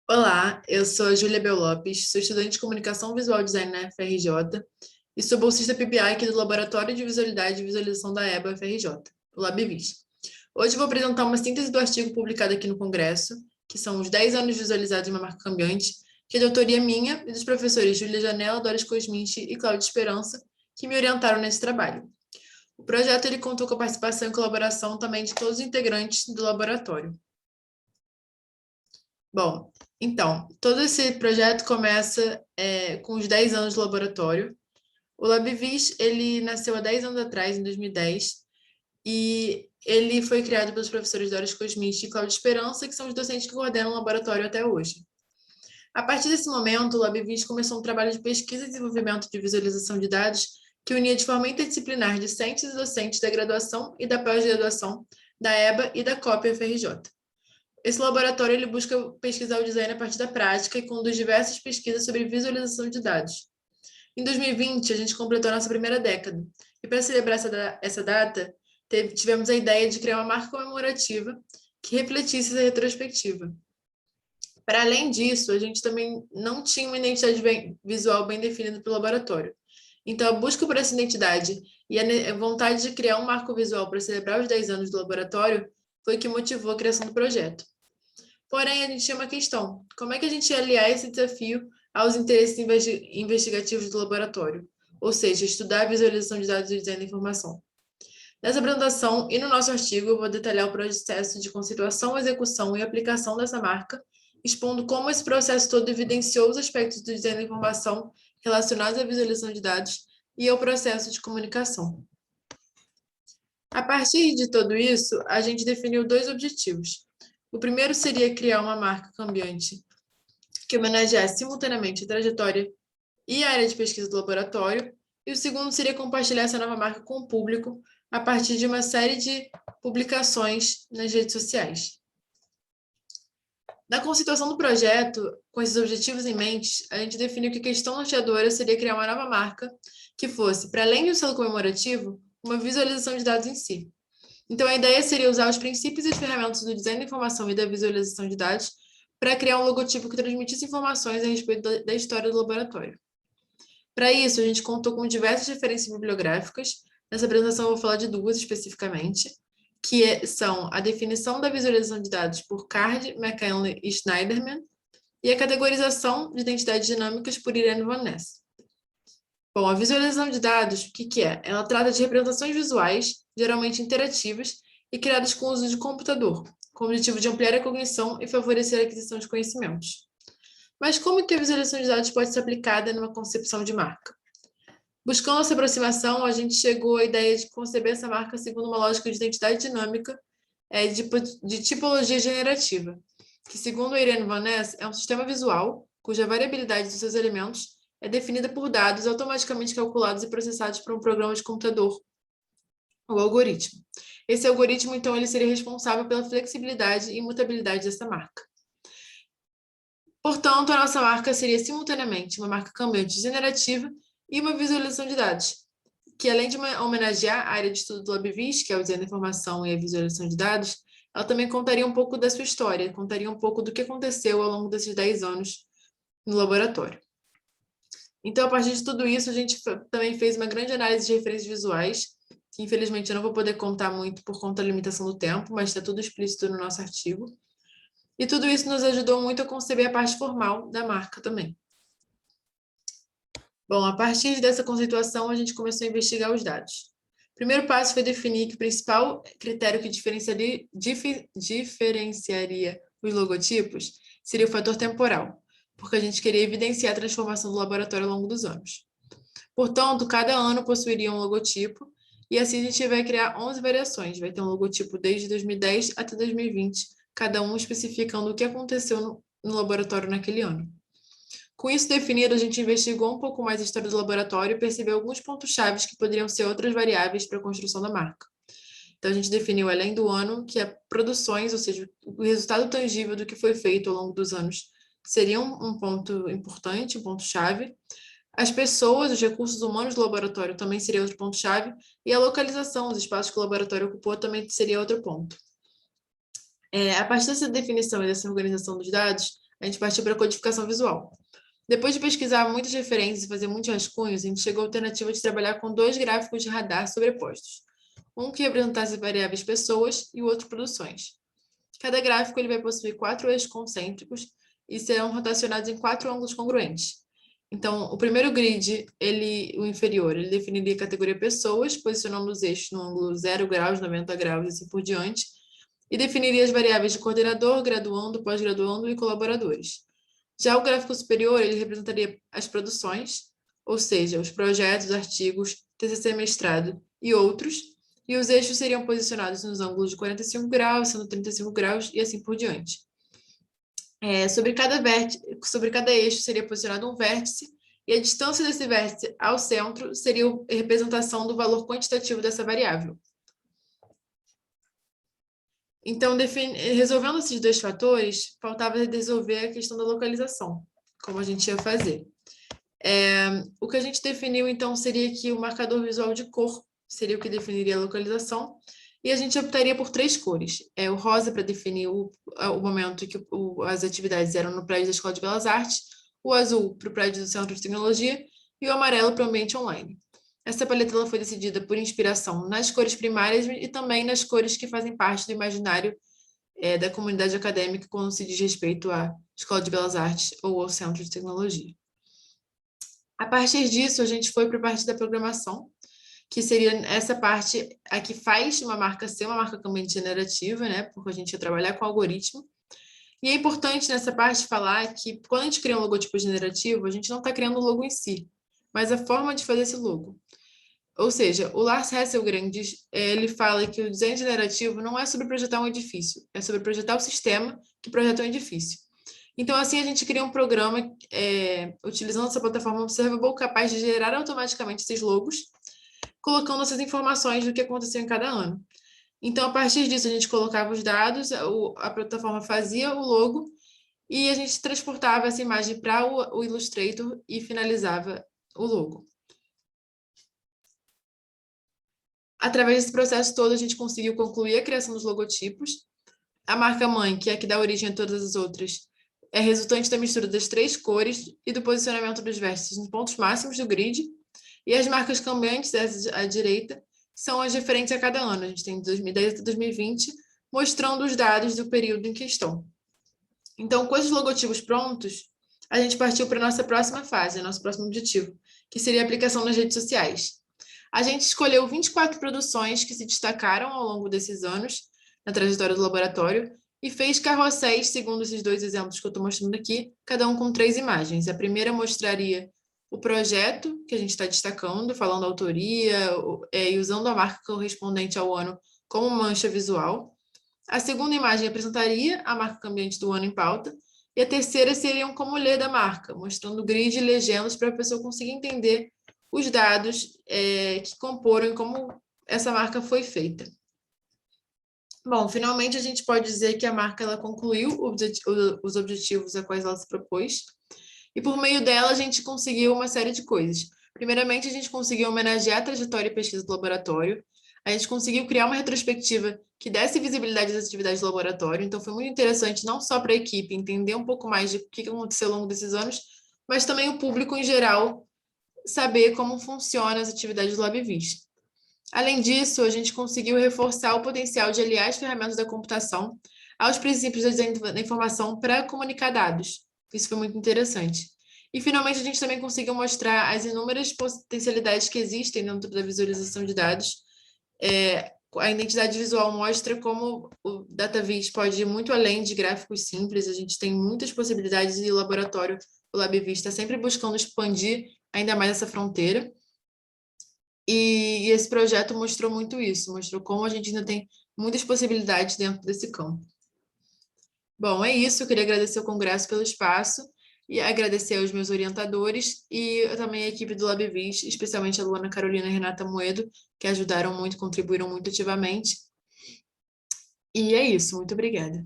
Olá, eu sou a Júlia Bel Lopes, sou estudante de Comunicação Visual e Design na FRJ e sou bolsista PBI aqui do Laboratório de Visualidade e Visualização da EBA FRJ, o LabVis. Hoje eu vou apresentar uma síntese do artigo publicado aqui no Congresso, que são os 10 anos visualizados em uma marca cambiante, que é de autoria minha e dos professores Júlia Janella, Doris Cosminchi e Cláudia Esperança, que me orientaram nesse trabalho. O projeto ele contou com a participação e colaboração também de todos os integrantes do laboratório. Bom, então, todo esse projeto começa com os 10 anos do laboratório. O LabVis, ele nasceu há 10 anos atrás, em 2010, e ele foi criado pelos professores Doris Cosminchi e Cláudia Esperança, que são os docentes que coordenam o laboratório até hoje. A partir desse momento, o LabVis começou um trabalho de pesquisa e desenvolvimento de visualização de dados que unia de forma interdisciplinar discentes e docentes da graduação e da pós-graduação, da EBA e da COP FRJ. Esse laboratório ele busca pesquisar o design a partir da prática e conduz diversas pesquisas sobre visualização de dados. Em 2020, a gente completou a nossa primeira década. E para celebrar essa data, tivemos a ideia de criar uma marca comemorativa que refletisse essa retrospectiva. Para além disso, a gente também não tinha uma identidade visual bem definida pelo laboratório. Então, a busca por essa identidade e a vontade de criar um marco visual para celebrar os 10 anos do laboratório foi o que motivou a criação do projeto. Porém, a gente tinha uma questão: como é que a gente ia aliar esse desafio aos interesses investigativos do laboratório? Ou seja, estudar a visualização de dados e design da informação. Nessa apresentação e no nosso artigo, eu vou detalhar o processo de conceituação, execução e aplicação dessa marca, expondo como esse processo todo evidenciou os aspectos do design da informação relacionados à visualização de dados e ao processo de comunicação. A partir de tudo isso, a gente definiu dois objetivos. O primeiro seria criar uma marca cambiante que homenageasse simultaneamente a trajetória e a área de pesquisa do laboratório, e o segundo seria compartilhar essa nova marca com o público a partir de uma série de publicações nas redes sociais. Na conceituação do projeto, com esses objetivos em mente, a gente definiu que a questão norteadora seria criar uma nova marca que fosse, para além do selo comemorativo, uma visualização de dados em si. Então, a ideia seria usar os princípios e as ferramentas do design da informação e da visualização de dados para criar um logotipo que transmitisse informações a respeito da história do laboratório. Para isso, a gente contou com diversas referências bibliográficas. Nessa apresentação, eu vou falar de duas especificamente, que são a definição da visualização de dados por Card, McKinley e Schneiderman, e a categorização de identidades dinâmicas por Irene Van Ness. Bom, a visualização de dados, o que é? Ela trata de representações visuais, geralmente interativas, e criadas com o uso de computador, com o objetivo de ampliar a cognição e favorecer a aquisição de conhecimentos. Mas como que a visualização de dados pode ser aplicada numa concepção de marca? Buscando essa aproximação, a gente chegou à ideia de conceber essa marca segundo uma lógica de identidade dinâmica de tipologia generativa, que, segundo Irene Van Ness, é um sistema visual cuja variabilidade dos seus elementos é definida por dados automaticamente calculados e processados por um programa de computador, o algoritmo. Esse algoritmo, então, ele seria responsável pela flexibilidade e imutabilidade dessa marca. Portanto, a nossa marca seria simultaneamente uma marca cambiante generativa e uma visualização de dados, que além de homenagear a área de estudo do LabVis, que é o design da informação e a visualização de dados, ela também contaria um pouco da sua história, contaria um pouco do que aconteceu ao longo desses 10 anos no laboratório. Então, a partir de tudo isso, a gente também fez uma grande análise de referências visuais, que infelizmente eu não vou poder contar muito por conta da limitação do tempo, mas está tudo explícito no nosso artigo. E tudo isso nos ajudou muito a conceber a parte formal da marca também. Bom, a partir dessa conceituação, a gente começou a investigar os dados. O primeiro passo foi definir que o principal critério que diferenciaria os logotipos seria o fator temporal, porque a gente queria evidenciar a transformação do laboratório ao longo dos anos. Portanto, cada ano possuiria um logotipo, e assim a gente vai criar 11 variações. Vai ter um logotipo desde 2010 até 2020, cada um especificando o que aconteceu no laboratório naquele ano. Com isso definido, a gente investigou um pouco mais a história do laboratório e percebeu alguns pontos-chave que poderiam ser outras variáveis para a construção da marca. Então, a gente definiu, além do ano, que a produções, ou seja, o resultado tangível do que foi feito ao longo dos anos, seria um ponto importante, um ponto-chave. As pessoas, os recursos humanos do laboratório também seria outro ponto-chave, e a localização, os espaços que o laboratório ocupou também seria outro ponto. A partir dessa definição e dessa organização dos dados, A gente partiu para a codificação visual. Depois de pesquisar muitas referências e fazer muitos rascunhos, a gente chegou à alternativa de trabalhar com 2 gráficos de radar sobrepostos. Um que representasse variáveis pessoas e o outro produções. Cada gráfico ele vai possuir 4 eixos concêntricos e serão rotacionados em 4 ângulos congruentes. Então, o primeiro grid, o inferior, ele definiria a categoria pessoas, posicionando os eixos no ângulo 0 graus, 90 graus e assim por diante, e definiria as variáveis de coordenador, graduando, pós-graduando e colaboradores. Já o gráfico superior, ele representaria as produções, ou seja, os projetos, artigos, TCC mestrado e outros, e os eixos seriam posicionados nos ângulos de 45 graus, sendo 35 graus e assim por diante. Sobre cada eixo seria posicionado um vértice, e a distância desse vértice ao centro seria a representação do valor quantitativo dessa variável. Então, resolvendo esses 2 fatores, faltava resolver a questão da localização, como a gente ia fazer. O que a gente definiu, então, seria que o marcador visual de cor seria o que definiria a localização, e a gente optaria por 3 cores. O rosa para definir o momento que as atividades eram no prédio da Escola de Belas Artes, o azul para o prédio do Centro de Tecnologia e o amarelo para o ambiente online. Essa paleta ela foi decidida por inspiração nas cores primárias e também nas cores que fazem parte do imaginário da comunidade acadêmica quando se diz respeito à Escola de Belas Artes ou ao Centro de Tecnologia. A partir disso, a gente foi para a parte da programação, que seria essa parte a que faz uma marca ser uma marca cambiante generativa, né? Porque a gente ia trabalhar com algoritmo. E é importante nessa parte falar que quando a gente cria um logotipo generativo, a gente não está criando o logo em si, mas a forma de fazer esse logo. Ou seja, o Lars Hesselgrandes, ele fala que o design generativo não é sobre projetar um edifício, é sobre projetar o sistema que projeta um edifício. Então, assim, a gente cria um programa, utilizando essa plataforma Observable, capaz de gerar automaticamente esses logos, colocando essas informações do que aconteceu em cada ano. Então, a partir disso, a gente colocava os dados, a plataforma fazia o logo e a gente transportava essa imagem para o Illustrator e finalizava o logo. Através desse processo todo, a gente conseguiu concluir a criação dos logotipos. A marca-mãe, que é a que dá origem a todas as outras, é resultante da mistura das 3 cores e do posicionamento dos vértices nos pontos máximos do grid. E as marcas cambiantes, essas à direita, são as referentes a cada ano. A gente tem de 2010 até 2020, mostrando os dados do período em questão. Então, com esses logotipos prontos, a gente partiu para a nossa próxima fase, nosso próximo objetivo, que seria a aplicação nas redes sociais. A gente escolheu 24 produções que se destacaram ao longo desses anos, na trajetória do laboratório, e fez carrosséis, segundo esses 2 exemplos que eu estou mostrando aqui, cada um com 3 imagens. A primeira mostraria o projeto que a gente está destacando, falando a autoria e usando a marca correspondente ao ano como mancha visual. A segunda imagem apresentaria a marca cambiante do ano em pauta, e a terceira seria um como ler da marca, mostrando grid e legendas para a pessoa conseguir entender os dados que comporam e como essa marca foi feita. Bom, finalmente a gente pode dizer que a marca ela concluiu os objetivos a quais ela se propôs, e por meio dela a gente conseguiu uma série de coisas. Primeiramente, a gente conseguiu homenagear a trajetória e pesquisa do laboratório, a gente conseguiu criar uma retrospectiva que desse visibilidade às atividades do laboratório, então foi muito interessante não só para a equipe entender um pouco mais de o que aconteceu ao longo desses anos, mas também o público em geral saber como funcionam as atividades do LabVIS. Além disso, a gente conseguiu reforçar o potencial de aliar as ferramentas da computação aos princípios da design da informação para comunicar dados. Isso foi muito interessante. E, finalmente, a gente também conseguiu mostrar as inúmeras potencialidades que existem dentro da visualização de dados. A identidade visual mostra como o DataVis pode ir muito além de gráficos simples. A gente tem muitas possibilidades e o laboratório, o LabVis, está sempre buscando expandir ainda mais essa fronteira. E esse projeto mostrou muito isso, mostrou como a gente ainda tem muitas possibilidades dentro desse campo. Bom, é isso. Eu queria agradecer ao Congresso pelo espaço e agradecer aos meus orientadores e também a equipe do LabVis, especialmente a Luana Carolina e a Renata Moedo, que ajudaram muito, contribuíram muito ativamente. E é isso. Muito obrigada.